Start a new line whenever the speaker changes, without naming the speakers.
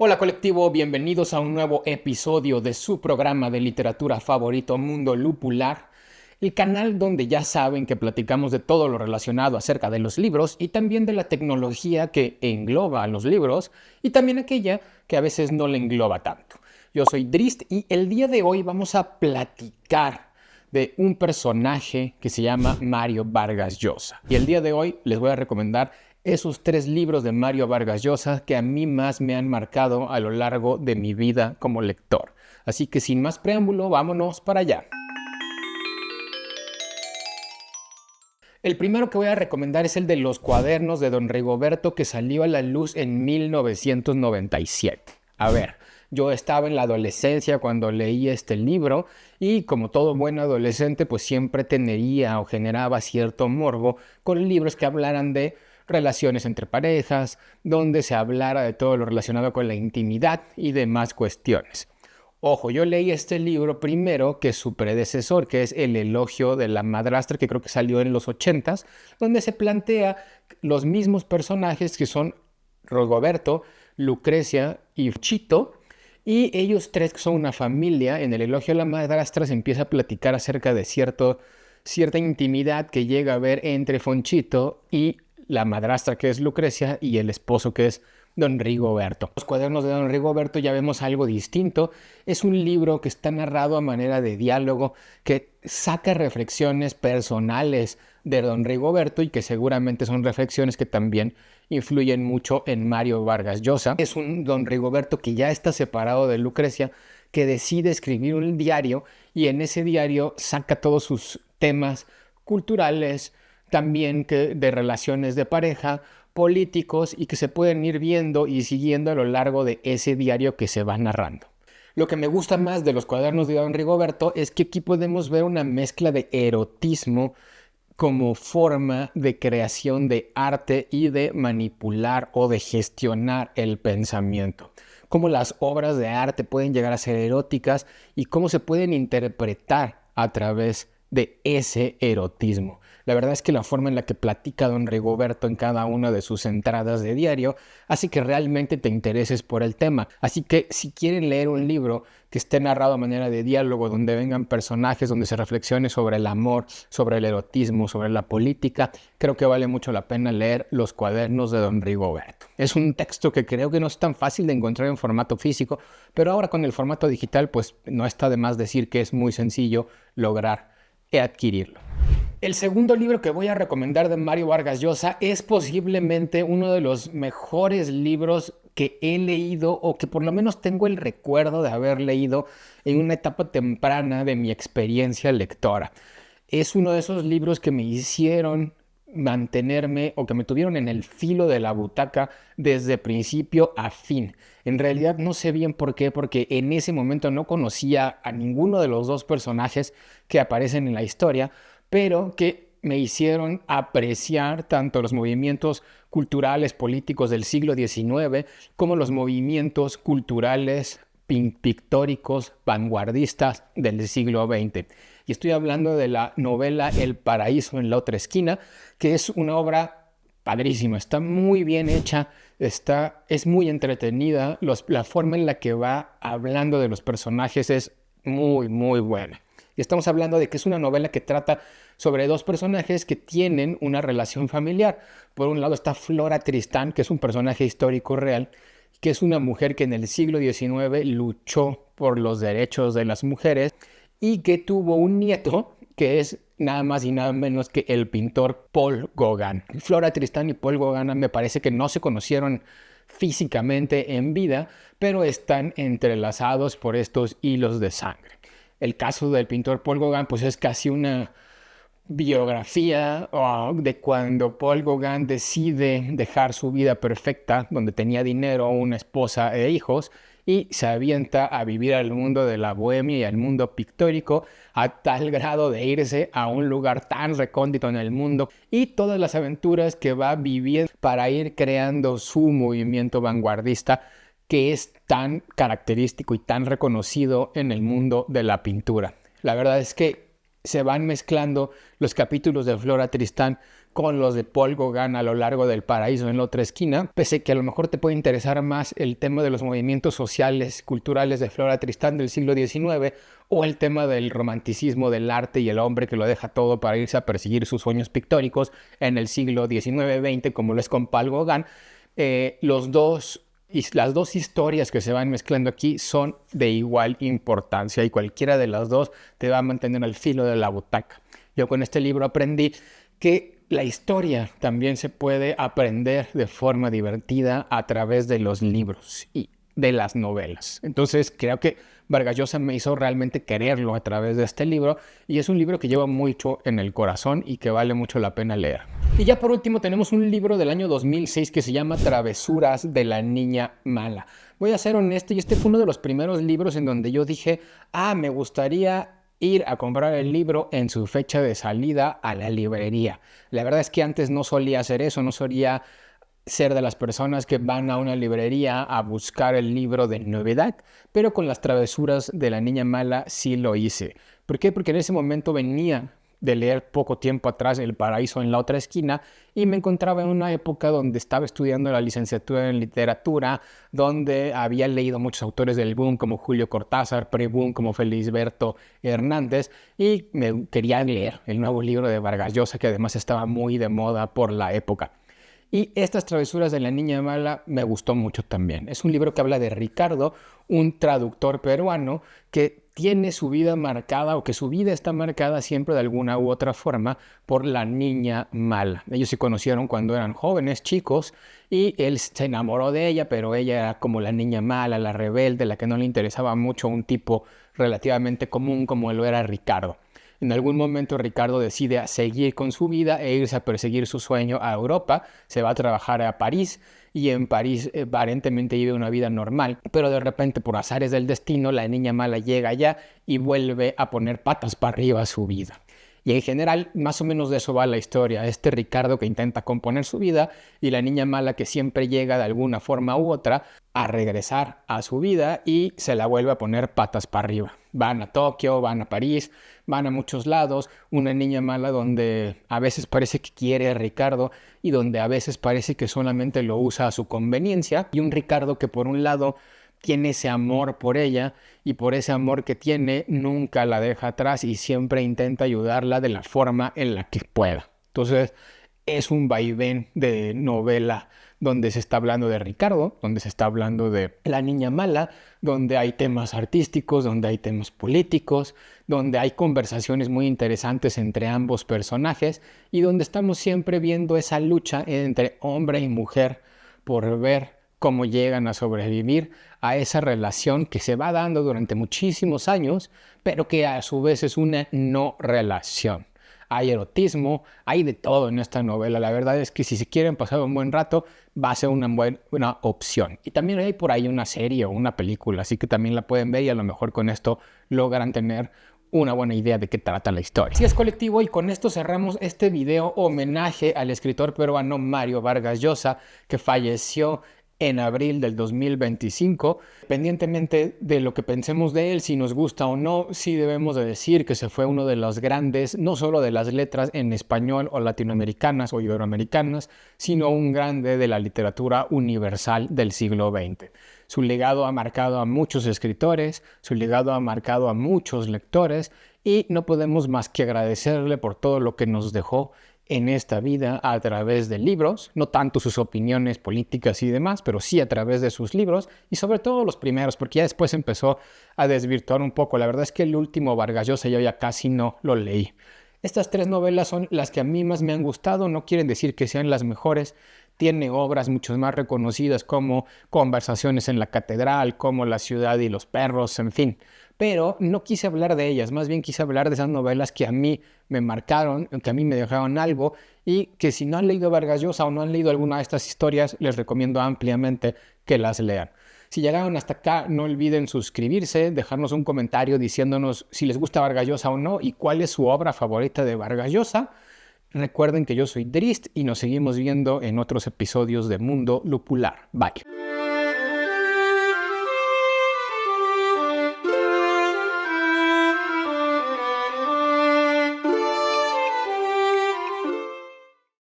Hola colectivo, bienvenidos a un nuevo episodio de su programa de literatura favorito Mundo Lupular, el canal donde ya saben que platicamos de todo lo relacionado acerca de los libros y también de la tecnología que engloba a los libros y también aquella que a veces no le engloba tanto. Yo soy Drist y el día de hoy vamos a platicar de un personaje que se llama Mario Vargas Llosa. Y el día de hoy les voy a recomendar esos 3 libros de Mario Vargas Llosa que a mí más me han marcado a lo largo de mi vida como lector. Así que sin más preámbulo, vámonos para allá. El primero que voy a recomendar es el de Los cuadernos de Don Rigoberto, que salió a la luz en 1997. A ver, yo estaba en la adolescencia cuando leí este libro y como todo buen adolescente pues siempre tenía o generaba cierto morbo con libros que hablaran de relaciones entre parejas, donde se hablara de todo lo relacionado con la intimidad y demás cuestiones. Ojo, yo leí este libro primero que su predecesor, que es El elogio de la madrastra, que creo que salió en los 80s, donde se plantea los mismos personajes que son Rigoberto, Lucrecia y Chito, y ellos 3 que son una familia. En El elogio de la madrastra se empieza a platicar acerca de cierta intimidad que llega a haber entre Fonchito y la madrastra, que es Lucrecia, y el esposo, que es Don Rigoberto. Los cuadernos de Don Rigoberto ya vemos algo distinto. Es un libro que está narrado a manera de diálogo, que saca reflexiones personales de Don Rigoberto y que seguramente son reflexiones que también influyen mucho en Mario Vargas Llosa. Es un Don Rigoberto que ya está separado de Lucrecia, que decide escribir un diario y en ese diario saca todos sus temas culturales, también de relaciones de pareja, políticos y que se pueden ir viendo y siguiendo a lo largo de ese diario que se va narrando. Lo que me gusta más de los cuadernos de Don Rigoberto es que aquí podemos ver una mezcla de erotismo como forma de creación de arte y de manipular o de gestionar el pensamiento. Cómo las obras de arte pueden llegar a ser eróticas y cómo se pueden interpretar a través de ese erotismo. La verdad es que la forma en la que platica Don Rigoberto en cada una de sus entradas de diario hace que realmente te intereses por el tema. Así que si quieren leer un libro que esté narrado a manera de diálogo, donde vengan personajes, donde se reflexione sobre el amor, sobre el erotismo, sobre la política, creo que vale mucho la pena leer Los cuadernos de Don Rigoberto. Es un texto que creo que no es tan fácil de encontrar en formato físico, pero ahora con el formato digital pues no está de más decir que es muy sencillo lograr adquirirlo. El segundo libro que voy a recomendar de Mario Vargas Llosa es posiblemente uno de los mejores libros que he leído o que por lo menos tengo el recuerdo de haber leído en una etapa temprana de mi experiencia lectora. Es uno de esos libros que me hicieron mantenerme o que me tuvieron en el filo de la butaca desde principio a fin. En realidad no sé bien por qué, porque en ese momento no conocía a ninguno de los 2 personajes que aparecen en la historia, pero que me hicieron apreciar tanto los movimientos culturales políticos del siglo XIX como los movimientos culturales pictóricos vanguardistas del siglo XX. Y estoy hablando de la novela El paraíso en la otra esquina, que es una obra padrísima, está muy bien hecha, es muy entretenida, la forma en la que va hablando de los personajes es muy, muy buena. Y estamos hablando de que es una novela que trata sobre 2 personajes que tienen una relación familiar. Por un lado está Flora Tristán, que es un personaje histórico real, que es una mujer que en el siglo XIX luchó por los derechos de las mujeres y que tuvo un nieto que es nada más y nada menos que el pintor Paul Gauguin. Flora Tristán y Paul Gauguin me parece que no se conocieron físicamente en vida, pero están entrelazados por estos hilos de sangre. El caso del pintor Paul Gauguin pues es casi una biografía de cuando Paul Gauguin decide dejar su vida perfecta, donde tenía dinero, una esposa e hijos, y se avienta a vivir al mundo de la bohemia y al mundo pictórico a tal grado de irse a un lugar tan recóndito en el mundo y todas las aventuras que va viviendo para ir creando su movimiento vanguardista que es tan característico y tan reconocido en el mundo de la pintura. La verdad es que se van mezclando los capítulos de Flora Tristán con los de Paul Gauguin a lo largo del paraíso en la otra esquina, pese que a lo mejor te puede interesar más el tema de los movimientos sociales, culturales de Flora Tristán del siglo XIX o el tema del romanticismo del arte y el hombre que lo deja todo para irse a perseguir sus sueños pictóricos en el siglo XIX-XX, como lo es con Paul Gauguin. Las dos historias que se van mezclando aquí son de igual importancia y cualquiera de las dos te va a mantener al filo de la butaca. Yo con este libro aprendí que la historia también se puede aprender de forma divertida a través de los libros y de las novelas. Entonces creo que Vargas Llosa me hizo realmente quererlo a través de este libro y es un libro que lleva mucho en el corazón y que vale mucho la pena leer. Y ya por último tenemos un libro del año 2006 que se llama Travesuras de la Niña Mala. Voy a ser honesto, y este fue uno de los primeros libros en donde yo dije, me gustaría ir a comprar el libro en su fecha de salida a la librería. La verdad es que antes no solía hacer eso, no solía ser de las personas que van a una librería a buscar el libro de novedad, pero con las Travesuras de la Niña Mala sí lo hice. ¿Por qué? Porque en ese momento venía de leer poco tiempo atrás El paraíso en la otra esquina y me encontraba en una época donde estaba estudiando la licenciatura en literatura, donde había leído muchos autores del boom como Julio Cortázar, pre-boom como Felisberto Hernández, y me quería leer el nuevo libro de Vargas Llosa, que además estaba muy de moda por la época. Y estas Travesuras de la Niña Mala me gustó mucho también. Es un libro que habla de Ricardo, un traductor peruano que tiene su vida marcada, o que su vida está marcada siempre de alguna u otra forma por la niña mala. Ellos se conocieron cuando eran jóvenes, chicos, y él se enamoró de ella, pero ella era como la niña mala, la rebelde, la que no le interesaba mucho un tipo relativamente común como lo era Ricardo. En algún momento Ricardo decide seguir con su vida e irse a perseguir su sueño a Europa. Se va a trabajar a París y en París aparentemente vive una vida normal, pero de repente por azares del destino la niña mala llega allá y vuelve a poner patas para arriba su vida. Y en general, más o menos de eso va la historia. Este Ricardo que intenta componer su vida y la niña mala que siempre llega de alguna forma u otra a regresar a su vida y se la vuelve a poner patas para arriba. Van a Tokio, van a París, van a muchos lados. Una niña mala donde a veces parece que quiere a Ricardo y donde a veces parece que solamente lo usa a su conveniencia. Y un Ricardo que por un lado tiene ese amor por ella y por ese amor que tiene nunca la deja atrás y siempre intenta ayudarla de la forma en la que pueda. Entonces es un vaivén de novela donde se está hablando de Ricardo, donde se está hablando de la niña mala, donde hay temas artísticos, donde hay temas políticos, donde hay conversaciones muy interesantes entre ambos personajes y donde estamos siempre viendo esa lucha entre hombre y mujer por ver cómo llegan a sobrevivir a esa relación que se va dando durante muchísimos años, pero que a su vez es una no relación. Hay erotismo, hay de todo en esta novela. La verdad es que si se quieren pasar un buen rato, va a ser una buena opción. Y también hay por ahí una serie o una película, así que también la pueden ver y a lo mejor con esto logran tener una buena idea de qué trata la historia. Así es, colectivo, y con esto cerramos este video homenaje al escritor peruano Mario Vargas Llosa, que falleció en abril del 2025. Independientemente de lo que pensemos de él, si nos gusta o no, sí debemos de decir que se fue uno de los grandes, no solo de las letras en español o latinoamericanas o iberoamericanas, sino un grande de la literatura universal del siglo XX. Su legado ha marcado a muchos escritores, su legado ha marcado a muchos lectores y no podemos más que agradecerle por todo lo que nos dejó en esta vida a través de libros, no tanto sus opiniones políticas y demás, pero sí a través de sus libros y sobre todo los primeros, porque ya después empezó a desvirtuar un poco. La verdad es que el último Vargas Llosa yo ya casi no lo leí. Estas tres novelas son las que a mí más me han gustado, no quieren decir que sean las mejores. Tiene obras mucho más reconocidas como Conversaciones en la Catedral, como La ciudad y los perros, en fin. Pero no quise hablar de ellas, más bien quise hablar de esas novelas que a mí me marcaron, que a mí me dejaron algo y que si no han leído Vargas Llosa o no han leído alguna de estas historias, les recomiendo ampliamente que las lean. Si llegaron hasta acá, no olviden suscribirse, dejarnos un comentario diciéndonos si les gusta Vargas Llosa o no y cuál es su obra favorita de Vargas Llosa. Recuerden que yo soy Drist y nos seguimos viendo en otros episodios de Mundo Lupular. Bye.